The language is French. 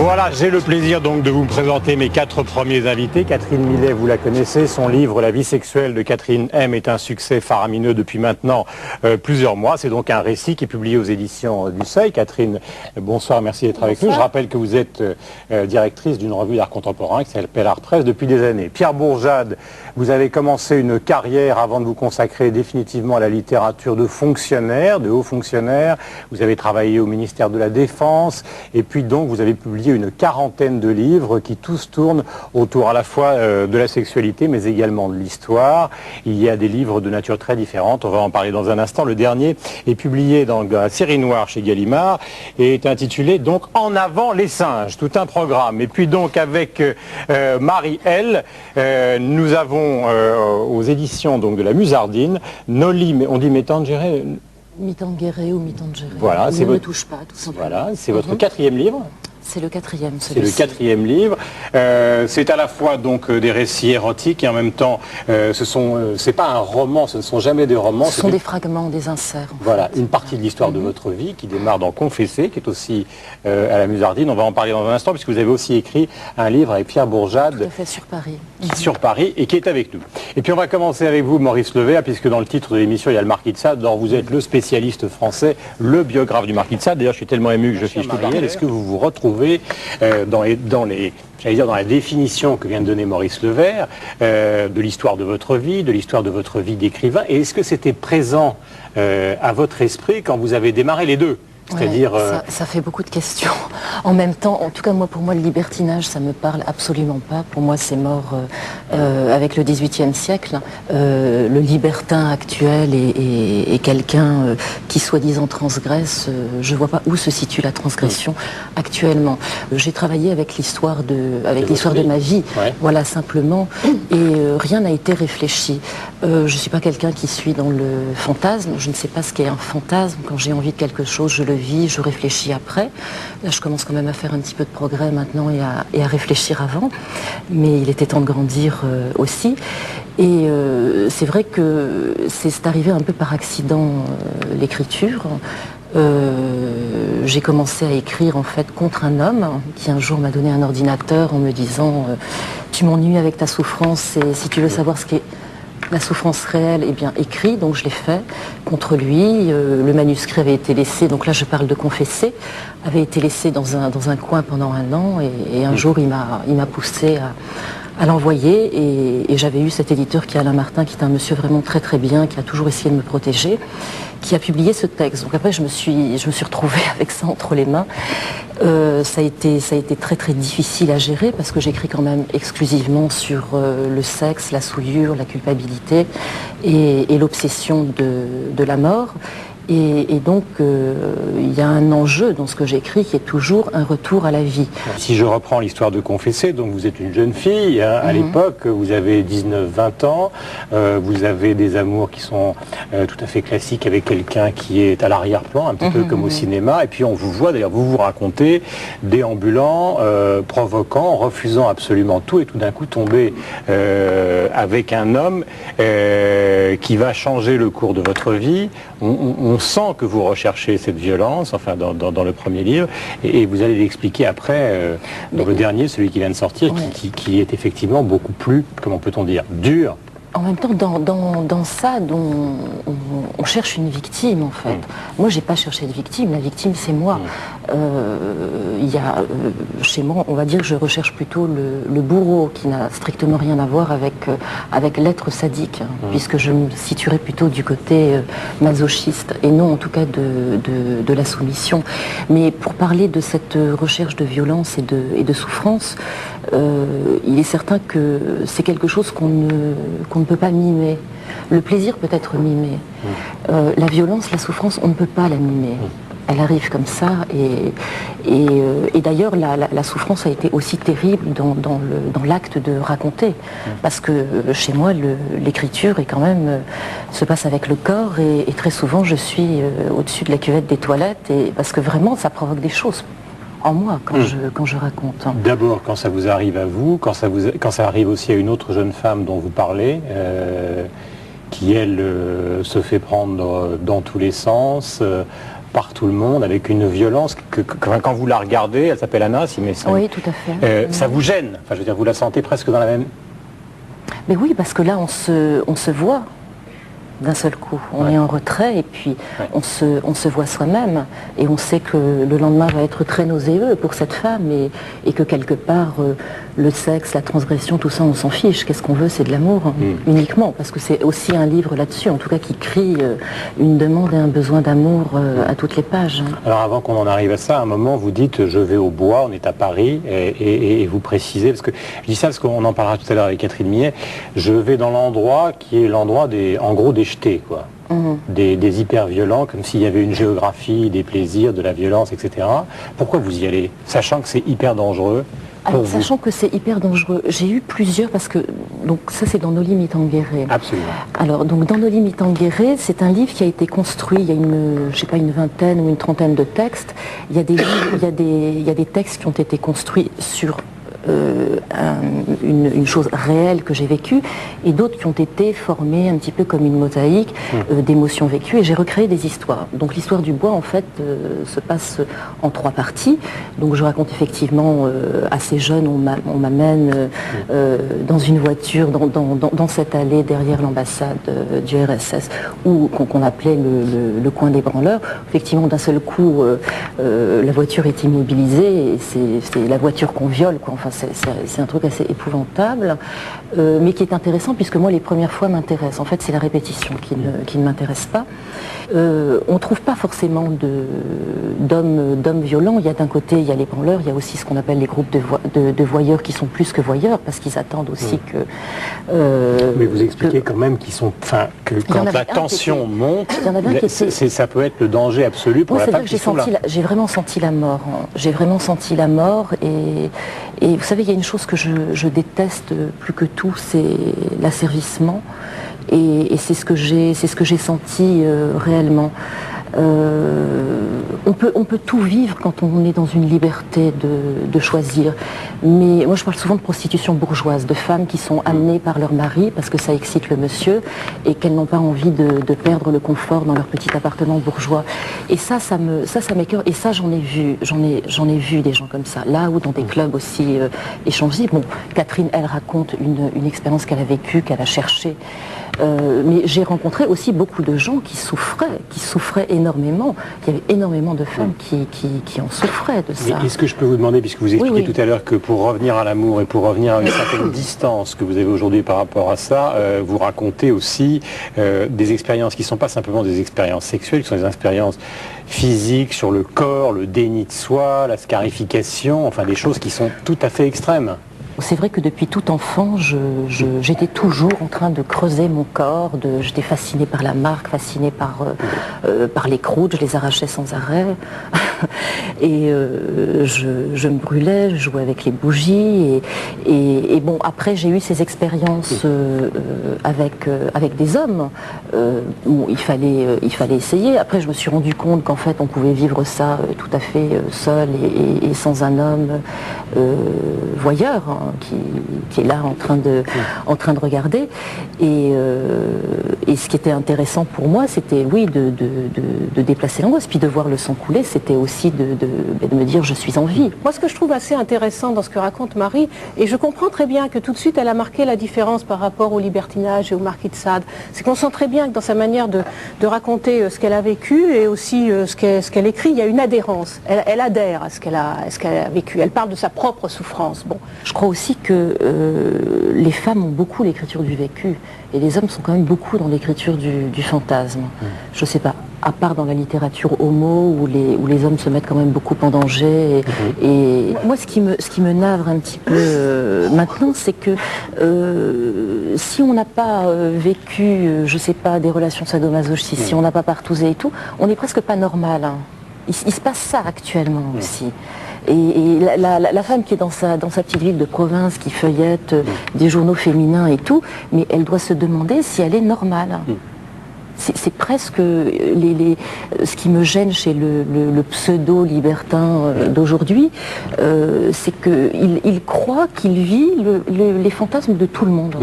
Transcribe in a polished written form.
Voilà, j'ai le plaisir donc de vous présenter mes 4 premiers invités. Catherine Millet, vous la connaissez, son livre La vie sexuelle de Catherine M est un succès faramineux depuis maintenant plusieurs mois. C'est donc un récit qui est publié aux éditions du Seuil. Catherine, bonsoir, merci d'être avec nous. Je rappelle que vous êtes directrice d'une revue d'art contemporain qui s'appelle Art Presse depuis des années. Pierre Bourjade, vous avez commencé une carrière avant de vous consacrer définitivement à la littérature de fonctionnaire, de haut fonctionnaire. Vous avez travaillé au ministère de la Défense et puis donc vous avez publié une quarantaine de livres qui tous tournent autour à la fois de la sexualité mais également de l'histoire. Il y a des livres de nature très différente, on va en parler dans un instant. Le dernier est publié dans la série noire chez Gallimard et est intitulé donc En avant les singes, tout un programme. Et puis donc avec Marie L, nous avons aux éditions donc de la Musardine, Nolly, on dit Métangéré. Mitangéré ou Mitangéré. Voilà, c'est ne touche pas, tout simplement. Voilà, c'est votre quatrième livre. C'est le quatrième. C'est le quatrième livre. C'est à la fois donc des récits érotiques et en même temps, c'est pas un roman, ce ne sont jamais des romans. Ce sont des fragments, des inserts. Voilà, une partie de l'histoire de votre vie qui démarre dans Confesser, qui est aussi à la Musardine. On va en parler dans un instant puisque vous avez aussi écrit un livre avec Pierre Bourjade. Tout à fait, sur Paris. Sur Paris et qui est avec nous. Et puis on va commencer avec vous, Maurice Levert, puisque dans le titre de l'émission il y a le Marquis de Sade. Alors vous êtes le spécialiste français, le biographe du Marquis de Sade. D'ailleurs je suis tellement ému que je fiche tout Marielle. Est-ce que vous vous retrouvez dans la définition que vient de donner Maurice Levert, de l'histoire de votre vie d'écrivain, et est-ce que c'était présent à votre esprit quand vous avez démarré les deux? C'est-à-dire ça fait beaucoup de questions. En même temps, en tout cas pour moi le libertinage ça me parle absolument pas. Pour moi c'est mort avec le XVIIIe siècle. Le libertin actuel est quelqu'un qui soi-disant transgresse. Je vois pas où se situe la transgression actuellement. J'ai travaillé avec l'histoire de ma vie, voilà simplement, et rien n'a été réfléchi. Je suis pas quelqu'un qui suit dans le fantasme. Je ne sais pas ce qu'est un fantasme. Quand j'ai envie de quelque chose, je le vis, je réfléchis après. Là, je commence quand même à faire un petit peu de progrès maintenant et à réfléchir avant. Mais il était temps de grandir aussi. Et c'est vrai que c'est arrivé un peu par accident, l'écriture. J'ai commencé à écrire en fait contre un homme qui un jour m'a donné un ordinateur en me disant tu m'ennuies avec ta souffrance et si tu veux savoir ce qu'est la souffrance réelle, eh bien écrit, donc je l'ai fait contre lui. Le manuscrit avait été laissé, donc là je parle de Confesser, avait été laissé dans un coin pendant un an et un jour il m'a poussé à l'envoyer et j'avais eu cet éditeur qui est Alain Martin, qui est un monsieur vraiment très très bien, qui a toujours essayé de me protéger, qui a publié ce texte. Donc après je me suis retrouvée avec ça entre les mains. Ça a été très très difficile à gérer parce que j'écris quand même exclusivement sur le sexe, la souillure, la culpabilité et l'obsession de la mort. Et donc, il y a un enjeu dans ce que j'écris qui est toujours un retour à la vie. Si je reprends l'histoire de Confesser, donc vous êtes une jeune fille, hein, à l'époque, vous avez 19-20 ans, vous avez des amours qui sont tout à fait classiques avec quelqu'un qui est à l'arrière-plan, un petit peu comme au cinéma, et puis on vous voit, d'ailleurs vous vous racontez, déambulant, provoquant, refusant absolument tout, et tout d'un coup tomber avec un homme qui va changer le cours de votre vie. On sent que vous recherchez cette violence, enfin dans le premier livre, et vous allez l'expliquer après dans le dernier, celui qui vient de sortir, qui est effectivement beaucoup plus, comment peut-on dire, dur. En même temps, dans ça, on cherche une victime, en fait. Moi, j'ai pas cherché de victime. La victime, c'est moi. Il y a, chez moi, on va dire que je recherche plutôt le bourreau, qui n'a strictement rien à voir avec l'être sadique, puisque je me situerais plutôt du côté masochiste, et non, en tout cas, de la soumission. Mais pour parler de cette recherche de violence et de souffrance, il est certain que c'est quelque chose qu'on ne peut pas mimer. Le plaisir peut être mimé. La violence, la souffrance, on ne peut pas la mimer. Elle arrive comme ça et d'ailleurs la souffrance a été aussi terrible dans l'acte de raconter. Parce que chez moi, l'écriture est quand même se passe avec le corps et très souvent je suis au-dessus de la cuvette des toilettes parce que vraiment ça provoque des choses en moi quand je raconte. D'abord quand ça vous arrive à vous, quand ça arrive aussi à une autre jeune femme dont vous parlez, qui elle se fait prendre dans tous les sens, par tout le monde, avec une violence que quand vous la regardez, elle s'appelle Anna, si mes Oui, tout à fait. ça vous gêne. Enfin, je veux dire, vous la sentez presque dans la même... Mais oui, parce que là, on se voit d'un seul coup. On est en retrait et puis on se voit soi-même. Et on sait que le lendemain va être très nauséeux pour cette femme et que quelque part, le sexe, la transgression, tout ça, on s'en fiche. Qu'est-ce qu'on veut, c'est de l'amour, uniquement. Parce que c'est aussi un livre là-dessus, en tout cas, qui crie une demande et un besoin d'amour à toutes les pages. Alors avant qu'on en arrive à ça, à un moment, vous dites, je vais au bois, on est à Paris, et vous précisez, parce que je dis ça parce qu'on en parlera tout à l'heure avec Catherine Millet, je vais dans l'endroit qui est l'endroit en gros, des jetés, quoi. Des hyper violents, comme s'il y avait une géographie, des plaisirs, de la violence, etc. Pourquoi vous y allez, sachant que c'est hyper dangereux? Alors, sachant que c'est hyper dangereux, j'ai eu plusieurs, parce que, donc ça c'est dans Noli Me Tangere. Absolument. Alors, donc dans Noli Me Tangere, c'est un livre qui a été construit, il y a une vingtaine ou une trentaine de textes. Il y a des livres, il y a des textes qui ont été construits sur une chose réelle que j'ai vécue et d'autres qui ont été formés un petit peu comme une mosaïque d'émotions vécues et j'ai recréé des histoires. Donc l'histoire du bois en fait se passe en 3 parties. Donc je raconte effectivement assez jeune, on m'amène dans une voiture dans cette allée derrière l'ambassade du RSS qu'on appelait le coin des branleurs. Effectivement d'un seul coup la voiture est immobilisée et c'est la voiture qu'on viole quoi. Enfin, c'est un truc assez épouvantable, mais qui est intéressant puisque moi les premières fois m'intéressent. En fait, c'est la répétition qui ne m'intéresse pas. On ne trouve pas forcément d'hommes violents. Il y a d'un côté, il y a les branleurs, il y a aussi ce qu'on appelle les groupes de voyeurs qui sont plus que voyeurs parce qu'ils attendent aussi que... mais vous expliquez quand même qu'ils sont... Enfin, que quand la tension monte, ça peut être le danger absolu pour la femme qui sont là. J'ai vraiment senti la mort. Hein. J'ai vraiment senti la mort et vous savez, il y a une chose que je déteste plus que tout, c'est l'asservissement. Et c'est ce que j'ai senti réellement. On peut tout vivre quand on est dans une liberté de choisir. Mais moi je parle souvent de prostitution bourgeoise, de femmes qui sont amenées par leur mari parce que ça excite le monsieur et qu'elles n'ont pas envie de perdre le confort dans leur petit appartement bourgeois. Et ça m'écœure. Et ça j'en ai vu des gens comme ça, là ou dans des clubs aussi échangistes. Bon, Catherine, elle raconte une expérience qu'elle a vécue, qu'elle a cherchée. Mais j'ai rencontré aussi beaucoup de gens qui souffraient énormément. Il y avait énormément de femmes qui en souffraient de ça. Mais est-ce que je peux vous demander, puisque vous expliquez tout à l'heure que pour revenir à l'amour et pour revenir à une certaine distance que vous avez aujourd'hui par rapport à ça, vous racontez aussi des expériences qui ne sont pas simplement des expériences sexuelles, qui sont des expériences physiques sur le corps, le déni de soi, la scarification, enfin des choses qui sont tout à fait extrêmes. C'est vrai que depuis tout enfant, j'étais toujours en train de creuser mon corps, j'étais fascinée par la marque, fascinée par les croûtes, je les arrachais sans arrêt. Et je me brûlais, je jouais avec les bougies. Et bon, après j'ai eu ces expériences avec des hommes. Bon, il fallait essayer. Après je me suis rendu compte qu'en fait on pouvait vivre ça tout à fait seul et sans un homme voyeur. Hein, qui est là en train de regarder et ce qui était intéressant pour moi c'était de déplacer l'angoisse puis de voir le sang couler, c'était aussi de me dire je suis en vie. Moi ce que je trouve assez intéressant dans ce que raconte Marie, et je comprends très bien que tout de suite elle a marqué la différence par rapport au libertinage et au Marquis de Sade, c'est qu'on sent très bien que dans sa manière de raconter ce qu'elle a vécu et aussi ce qu'elle écrit, il y a une adhérence, elle adhère à ce qu'elle a vécu, elle parle de sa propre souffrance. Bon. Je crois aussi que les femmes ont beaucoup l'écriture du vécu et les hommes sont quand même beaucoup dans l'écriture du fantasme. Je ne sais pas, à part dans la littérature homo où les hommes se mettent quand même beaucoup en danger. Et moi, ce qui me navre un petit peu maintenant, c'est que si on n'a pas vécu, je ne sais pas, des relations sadomasochistes, si on n'a pas partousé et tout, on n'est presque pas normal. Hein. Il se passe ça actuellement aussi. Et la femme qui est dans sa petite ville de province, qui feuillette des journaux féminins et tout, mais elle doit se demander si elle est normale. C'est presque ce qui me gêne chez le pseudo-libertin d'aujourd'hui, c'est qu'il croit qu'il vit les fantasmes de tout le monde.